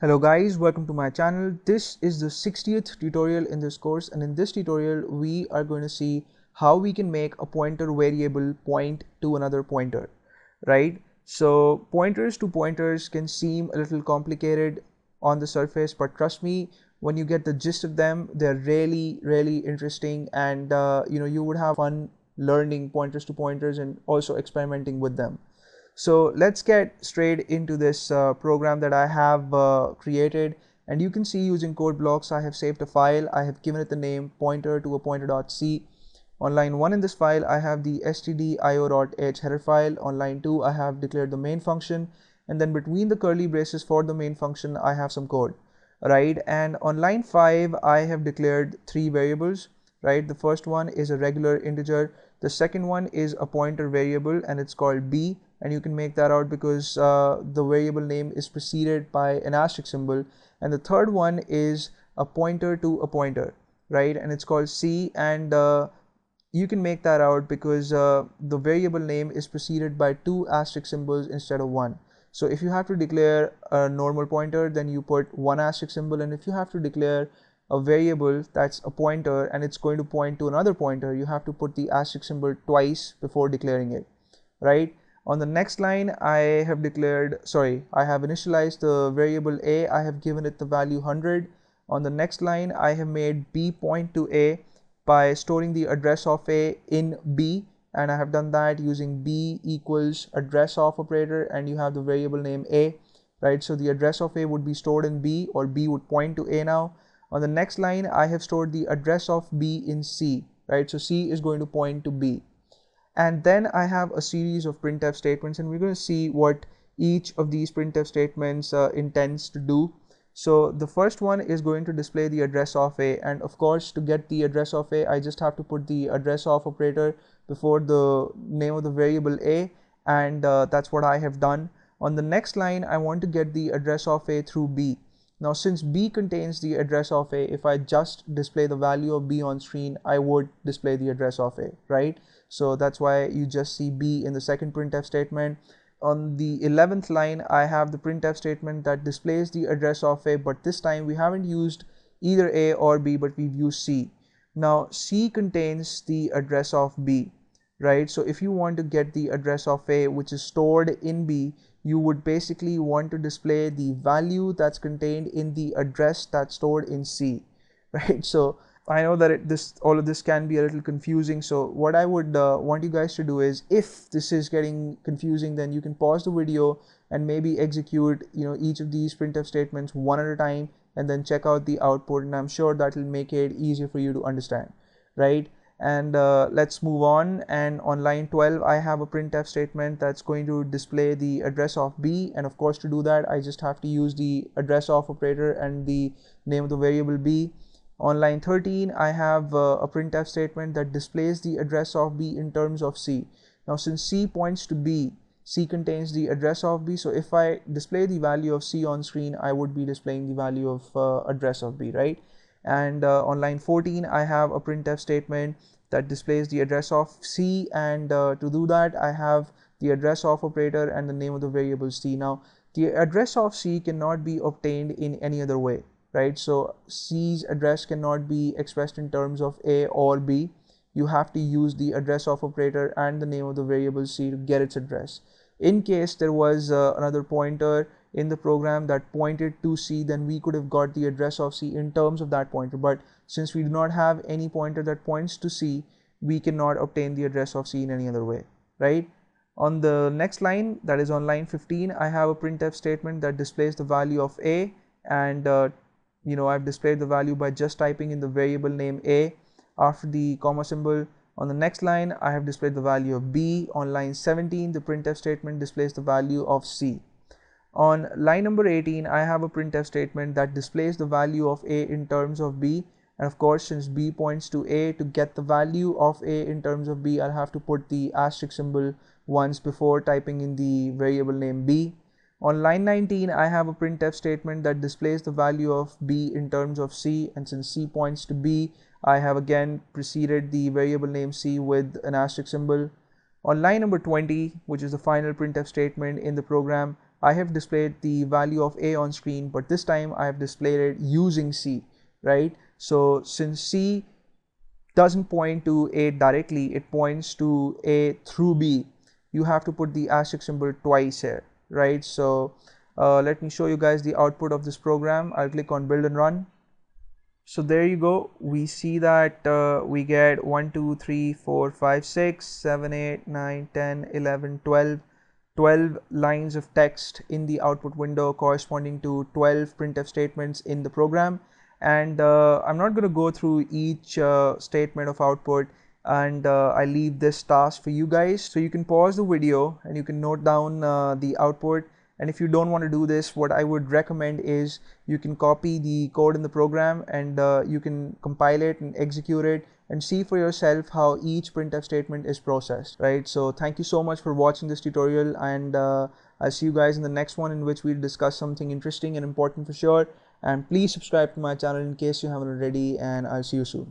Hello guys, welcome to my channel. This is the 60th tutorial in this course, and in this tutorial we are going to see how we can make a pointer variable point to another pointer, right? So pointers to pointers can seem a little complicated on the surface, but trust me, when you get the gist of them, they're really interesting, and you would have fun learning pointers to pointers and also experimenting with them. So let's get straight into this program that I have created, and you can see using code blocks I have saved a file. I have given it the name pointer to a pointer.c. On line 1 in this file I have the stdio.h header file. On line 2 I have declared the main function, and then between the curly braces for the main function I have some code, right? And on line 5 I have declared three variables, right? The first one is a regular integer, the second one is a pointer variable and it's called b, and you can make that out because the variable name is preceded by an asterisk symbol, and the third one is a pointer to a pointer, right? And it's called c, and you can make that out because the variable name is preceded by two asterisk symbols instead of one. So if you have to declare a normal pointer, then you put one asterisk symbol, and if you have to declare a variable that's a pointer and it's going to point to another pointer, you have to put the asterisk symbol twice before declaring it, right? On the next line I have initialized the variable a. I have given it the value 100. On the next line I have made b point to a by storing the address of a in b, and I have done that using b equals address of operator, and you have the variable name a, right? So the address of a would be stored in b, or b would point to a now. On the next line I have stored the address of b in c, right? So c is going to point to b. And then I have a series of printf statements, and we're going to see what each of these printf statements intends to do. So the first one is going to display the address of a, and of course to get the address of a I just have to put the address of operator before the name of the variable a, and that's what I have done. On the next line I want to get the address of a through b. Now since b contains the address of a, if I just display the value of b on screen, I would display the address of a, right? So that's why you just see b in the second printf statement. On the 11th line I have the printf statement that displays the address of a, but this time we haven't used either a or b, but we've used c. Now c contains the address of b, right? So if you want to get the address of a which is stored in b, you would basically want to display the value that's contained in the address that's stored in c, right? So I know that all of this can be a little confusing, so what I would want you guys to do is, if this is getting confusing, then you can pause the video and maybe execute each of these printf statements one at a time, and then check out the output, and I'm sure that will make it easier for you to understand, right? And let's move on. And on line 12 I have a printf statement that's going to display the address of b, and of course to do that I just have to use the address of operator and the name of the variable b. On line 13 I have a printf statement that displays the address of b in terms of c. Now since c points to b, c contains the address of b, so if I display the value of c on screen, I would be displaying the value of address of b, right? And on line 14 I have a printf statement that displays the address of c, and to do that I have the address of operator and the name of the variable c. Now the address of c cannot be obtained in any other way, right? So c's address cannot be expressed in terms of a or b. You have to use the address of operator and the name of the variable c to get its address. In case there was another pointer in the program that pointed to c, then we could have got the address of c in terms of that pointer, but since we do not have any pointer that points to c, we cannot obtain the address of c in any other way, right? On the next line, that is on line 15, I have a printf statement that displays the value of a, and I've displayed the value by just typing in the variable name a after the comma symbol. On the next line I have displayed the value of b. On line 17 the printf statement displays the value of c. On line number 18 I have a printf statement that displays the value of a in terms of b, and of course since b points to a, to get the value of a in terms of b I'll have to put the asterisk symbol once before typing in the variable name b. On line 19 I have a printf statement that displays the value of b in terms of c, and since c points to b, I have again preceded the variable name c with an asterisk symbol. On line number 20, which is the final printf statement in the program, I have displayed the value of A on screen, but this time I have displayed it using C, right? So since C doesn't point to A directly, it points to A through B. You have to put the asterisk symbol twice here, right? So let me show you guys the output of this program. I'll click on build and run. So there you go. We see that we get 1 2 3 4 5 6 7 8 9 10 11 12 lines of text in the output window corresponding to 12 printf statements in the program. And I'm not going to go through each statement of output, and I leave this task for you guys. So you can pause the video and you can note down the output. And if you don't want to do this, what I would recommend is you can copy the code in the program, and you can compile it and execute it and see for yourself how each printf statement is processed, right? So thank you so much for watching this tutorial, and I'll see you guys in the next one, in which we'll discuss something interesting and important for sure. And please subscribe to my channel in case you haven't already, and I'll see you soon.